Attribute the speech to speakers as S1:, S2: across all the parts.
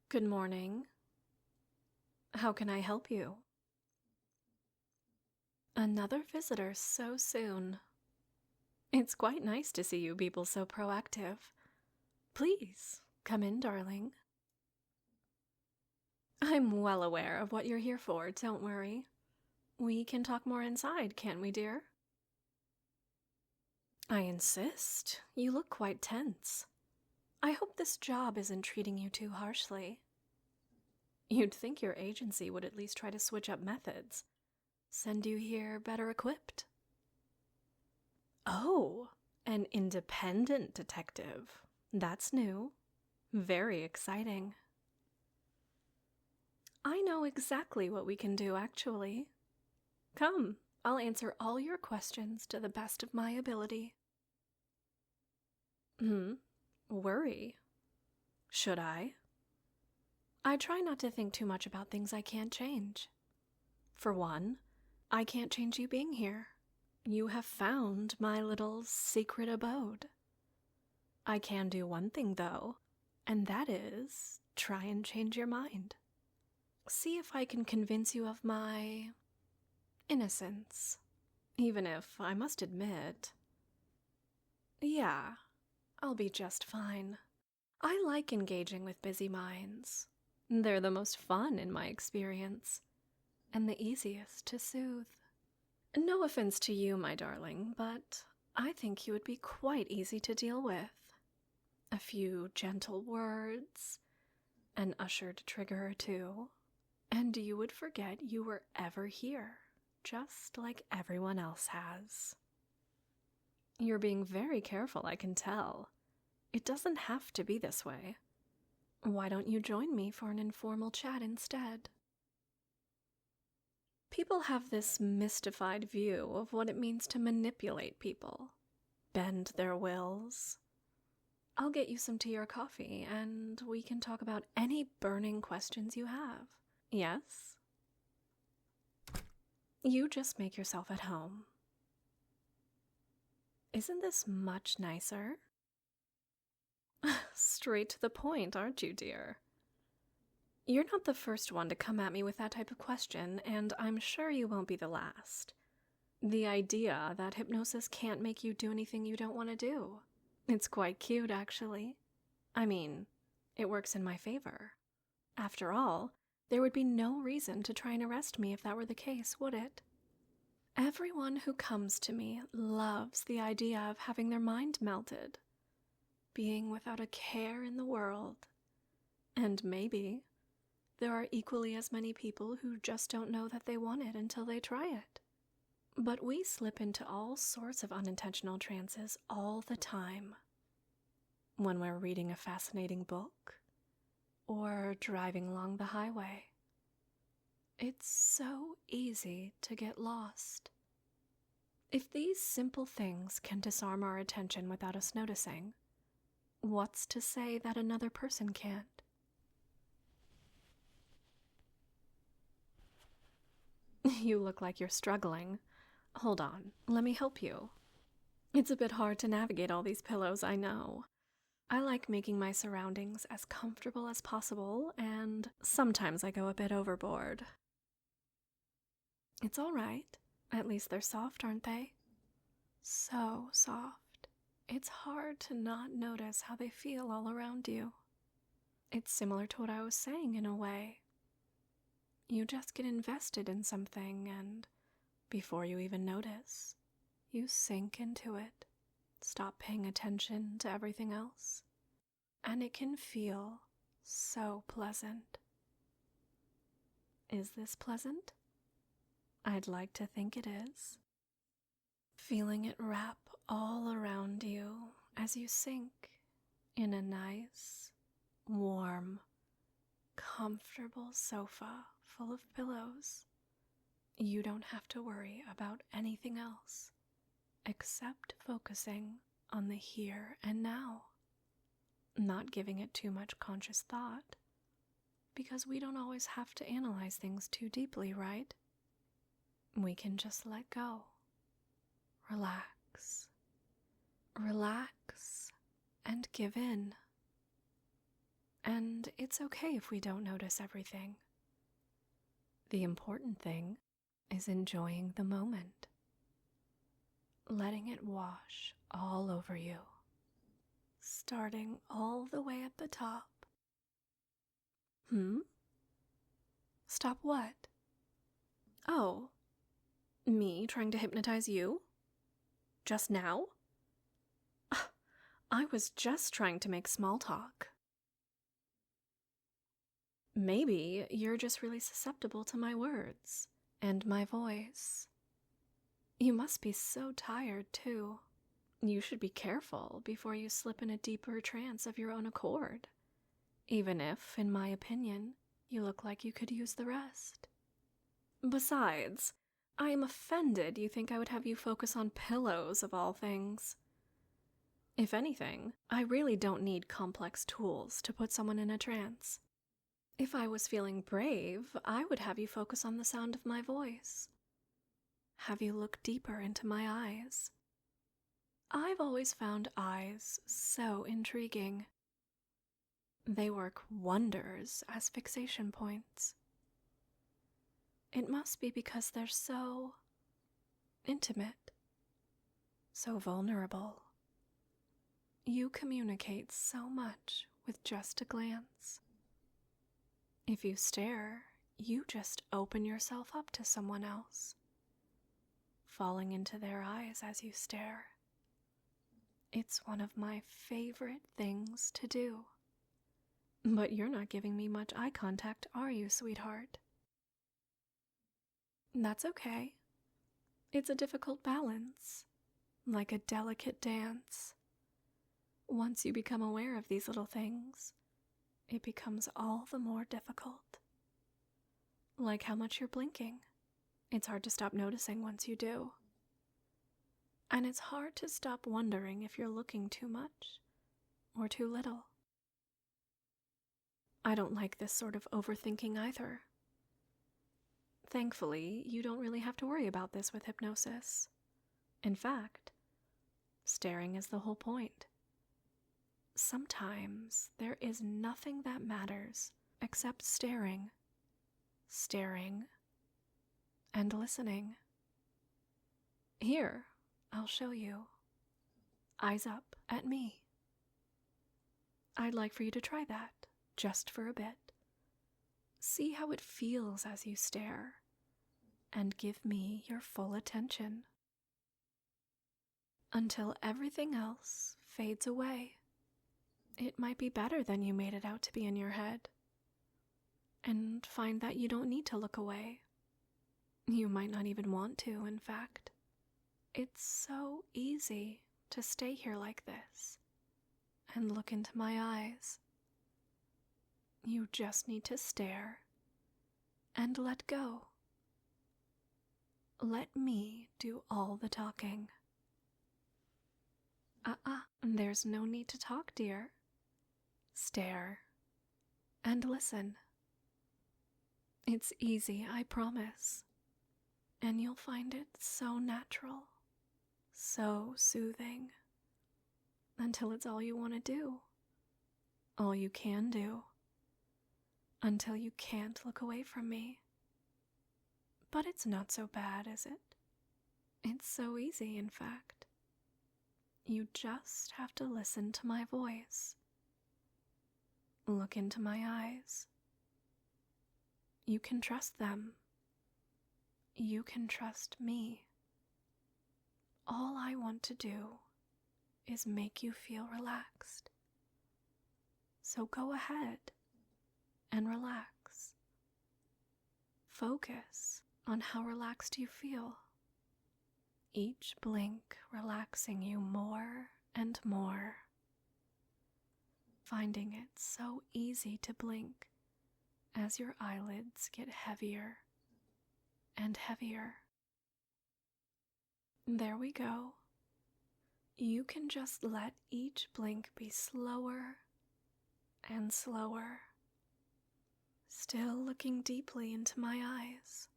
S1: Good morning. How can I help you? Another visitor so soon. It's quite nice to see you people so proactive. Please, come in, darling. I'm well aware of what you're here for, don't worry. We can talk more inside, can't we, dear? I insist. You look quite tense. I hope this job isn't treating you too harshly. You'd think your agency would at least try to switch up methods. Send you here better equipped. Oh, an independent detective. That's new. Very exciting. I know exactly what we can do, actually. Come, I'll answer all your questions to the best of my ability. Worry? Should I? I try not to think too much about things I can't change. For one, I can't change you being here. You have found my little secret abode. I can do one thing, though, and that is try and change your mind. See if I can convince you of my innocence. Even if, I must admit, yeah, I'll be just fine. I like engaging with busy minds. They're the most fun in my experience, and the easiest to soothe. No offense to you, my darling, but I think you would be quite easy to deal with. A few gentle words, an ushered trigger or two, and you would forget you were ever here, just like everyone else has. You're being very careful, I can tell. It doesn't have to be this way. Why don't you join me for an informal chat instead? People have this mystified view of what it means to manipulate people, bend their wills. I'll get you some tea or coffee, and we can talk about any burning questions you have. Yes? You just make yourself at home. Isn't this much nicer? Straight to the point, aren't you, dear? You're not the first one to come at me with that type of question, and I'm sure you won't be the last. The idea that hypnosis can't make you do anything you don't want to do. It's quite cute, actually. I mean, it works in my favor. After all, there would be no reason to try and arrest me if that were the case, would it? Everyone who comes to me loves the idea of having their mind melted, being without a care in the world. And maybe there are equally as many people who just don't know that they want it until they try it. But we slip into all sorts of unintentional trances all the time. When we're reading a fascinating book, or driving along the highway. It's so easy to get lost. If these simple things can disarm our attention without us noticing, what's to say that another person can't? You look like you're struggling. Hold on, let me help you. It's a bit hard to navigate all these pillows, I know. I like making my surroundings as comfortable as possible, and sometimes I go a bit overboard. It's all right. At least they're soft, aren't they? So soft. It's hard to not notice how they feel all around you. It's similar to what I was saying in a way. You just get invested in something, and before you even notice, you sink into it. Stop paying attention to everything else, and it can feel so pleasant. Is this pleasant? I'd like to think it is. Feeling it wrap all around you as you sink in a nice, warm, comfortable sofa full of pillows. You don't have to worry about anything else except focusing on the here and now, not giving it too much conscious thought, because we don't always have to analyze things too deeply, right? We can just let go, relax, relax, and give in. And it's okay if we don't notice everything. The important thing is enjoying the moment, letting it wash all over you, starting all the way at the top. Stop what? Oh, me trying to hypnotize you? Just now? I was just trying to make small talk. Maybe you're just really susceptible to my words and my voice. You must be so tired, too. You should be careful before you slip in a deeper trance of your own accord, even if, in my opinion, you look like you could use the rest. Besides, I am offended you think I would have you focus on pillows of all things. If anything, I really don't need complex tools to put someone in a trance. If I was feeling brave, I would have you focus on the sound of my voice. Have you look deeper into my eyes. I've always found eyes so intriguing. They work wonders as fixation points. It must be because they're so intimate, so vulnerable. You communicate so much with just a glance. If you stare, you just open yourself up to someone else, falling into their eyes as you stare. It's one of my favorite things to do. But you're not giving me much eye contact, are you, sweetheart? That's okay. It's a difficult balance, like a delicate dance. Once you become aware of these little things, it becomes all the more difficult. Like how much you're blinking. It's hard to stop noticing once you do. And it's hard to stop wondering if you're looking too much or too little. I don't like this sort of overthinking either. Thankfully, you don't really have to worry about this with hypnosis. In fact, staring is the whole point. Sometimes there is nothing that matters except staring, and listening. Here, I'll show you. Eyes up at me. I'd like for you to try that, just for a bit. See how it feels as you stare, and give me your full attention. Until everything else fades away. It might be better than you made it out to be in your head. And find that you don't need to look away. You might not even want to, in fact. It's so easy to stay here like this and look into my eyes. You just need to stare and let go. Let me do all the talking. There's no need to talk, dear. Stare and listen. It's easy, I promise. And you'll find it so natural, so soothing, until it's all you want to do, all you can do, until you can't look away from me. But it's not so bad, is it? It's so easy, in fact. You just have to listen to my voice. Look into my eyes. You can trust them. You can trust me. All I want to do is make you feel relaxed. So go ahead and relax. Focus on how relaxed you feel. Each blink relaxing you more and more. Finding it so easy to blink as your eyelids get heavier and heavier. There we go. You can just let each blink be slower and slower, still looking deeply into my eyes,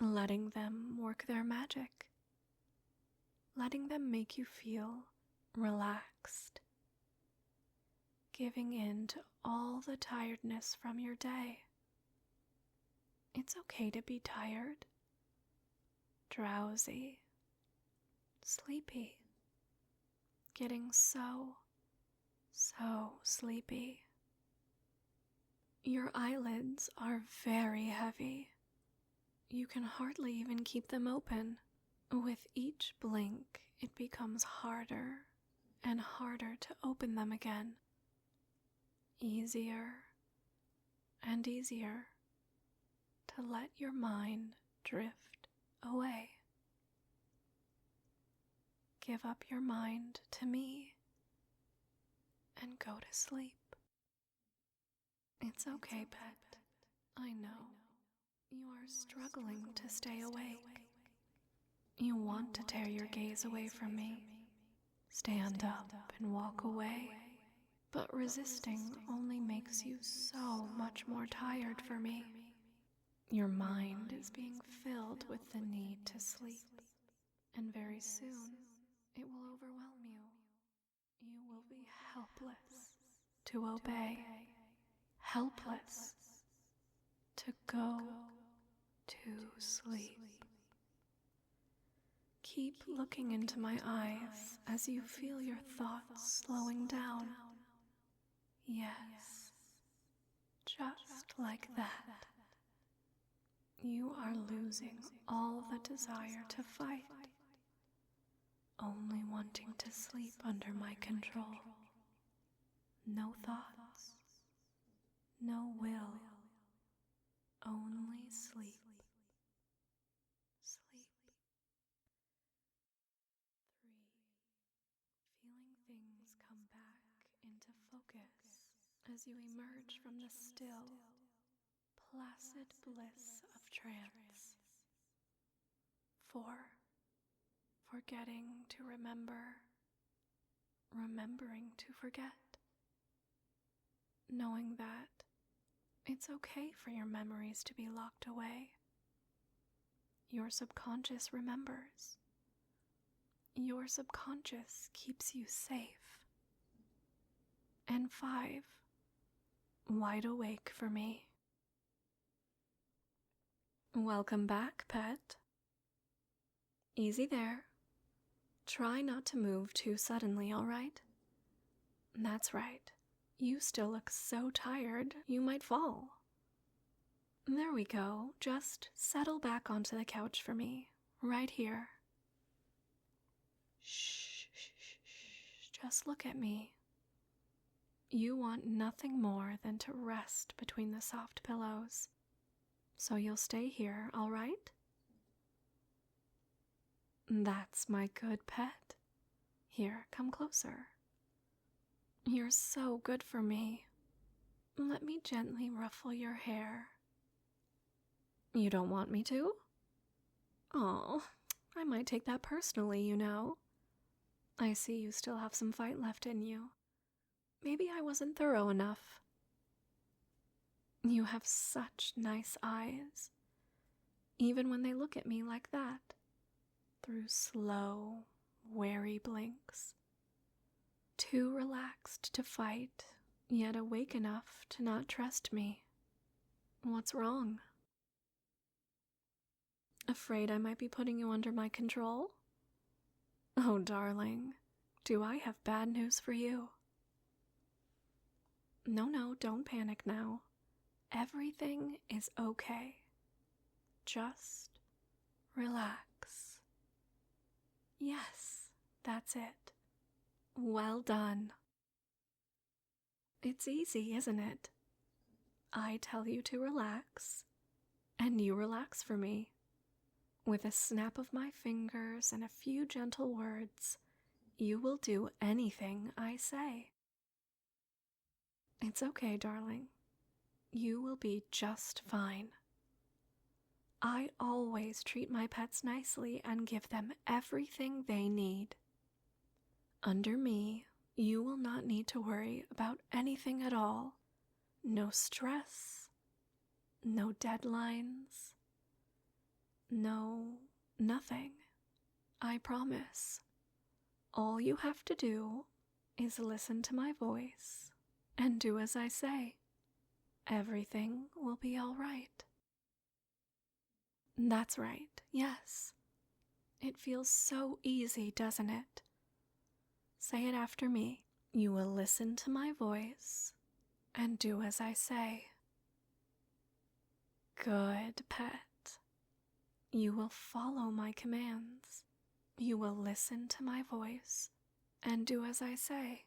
S1: letting them work their magic, letting them make you feel relaxed, giving in to all the tiredness from your day. It's okay to be tired, drowsy, sleepy, getting so sleepy. Your eyelids are very heavy. You can hardly even keep them open. With each blink, it becomes harder and harder to open them again. Easier and easier to let your mind drift away. Give up your mind to me and go to sleep. It's okay, pet. I know. You are struggling to stay awake. You want to tear your gaze away from me, stand up and walk away, but resisting only makes you so much more tired for me. Your mind is being filled with the need to sleep, and very soon it will overwhelm you. You will be helpless to obey, helpless to go to sleep. Keep looking into my eyes as you feel your thoughts slowing down. Yes, just like that. You are losing all the desire to fight, only wanting to sleep under my control. No thoughts, no will, only sleep. Sleep. 3. Feeling things come back into focus as you emerge from the still, placid bliss of trance. 4. Forgetting to remember, remembering to forget. Knowing that it's okay for your memories to be locked away. Your subconscious remembers. Your subconscious keeps you safe. And 5. Wide awake for me. Welcome back, pet. Easy there. Try not to move too suddenly, all right? That's right. You still look so tired, you might fall. There we go. Just settle back onto the couch for me, right here. Shh, shh, shh, shh. Just look at me. You want nothing more than to rest between the soft pillows. So you'll stay here, all right? That's my good pet. Here, come closer. You're so good for me. Let me gently ruffle your hair. You don't want me to? Oh, I might take that personally, you know. I see you still have some fight left in you. Maybe I wasn't thorough enough. You have such nice eyes, even when they look at me like that, through slow, wary blinks. Too relaxed to fight, yet awake enough to not trust me. What's wrong? Afraid I might be putting you under my control? Oh, darling, do I have bad news for you? No, don't panic now. Everything is okay. Just relax. Yes, that's it. Well done. It's easy, isn't it? I tell you to relax, and you relax for me. With a snap of my fingers and a few gentle words, you will do anything I say. It's okay, darling. You will be just fine. I always treat my pets nicely and give them everything they need. Under me, you will not need to worry about anything at all. No stress, no deadlines, no nothing. I promise. All you have to do is listen to my voice and do as I say. Everything will be all right. That's right, yes. It feels so easy, doesn't it? Say it after me. You will listen to my voice and do as I say. Good, pet. You will follow my commands. You will listen to my voice and do as I say.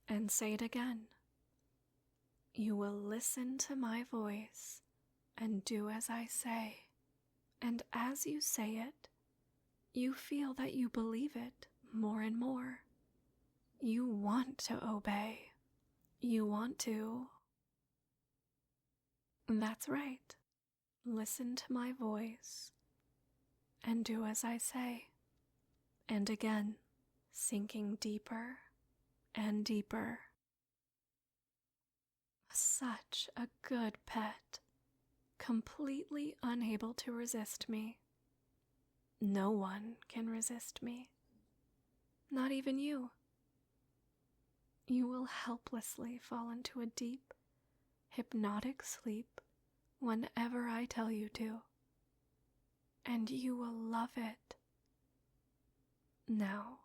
S1: And say it again. You will listen to my voice and do as I say. And as you say it, you feel that you believe it more and more. You want to obey. You want to. That's right. Listen to my voice and do as I say. And again, sinking deeper and deeper. Such a good pet, completely unable to resist me. No one can resist me, not even you. You will helplessly fall into a deep, hypnotic sleep whenever I tell you to, and you will love it. Now,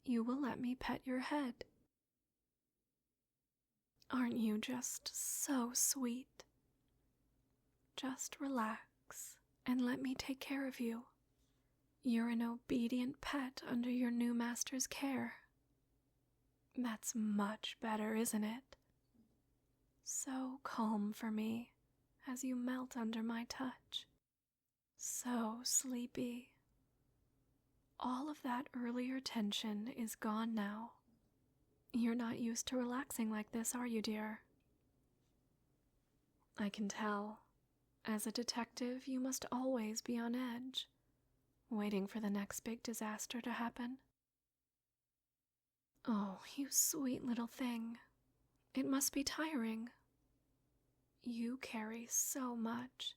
S1: you will let me pet your head. Aren't you just so sweet? Just relax and let me take care of you. You're an obedient pet under your new master's care. That's much better, isn't it? So calm for me as you melt under my touch. So sleepy. All of that earlier tension is gone now. You're not used to relaxing like this, are you, dear? I can tell. As a detective, you must always be on edge, waiting for the next big disaster to happen. Oh, you sweet little thing. It must be tiring. You carry so much,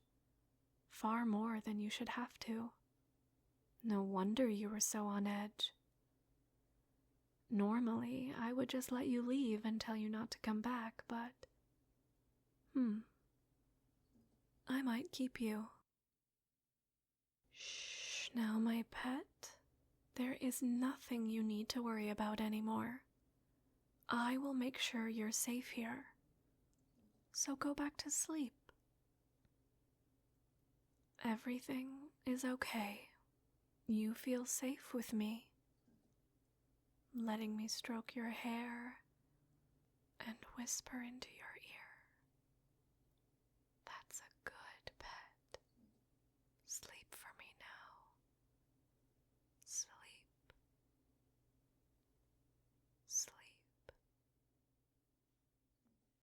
S1: far more than you should have to. No wonder you were so on edge. Normally, I would just let you leave and tell you not to come back, but... I might keep you. Shh, now, my pet. There is nothing you need to worry about anymore. I will make sure you're safe here. So go back to sleep. Everything is okay. You feel safe with me. Letting me stroke your hair and whisper into your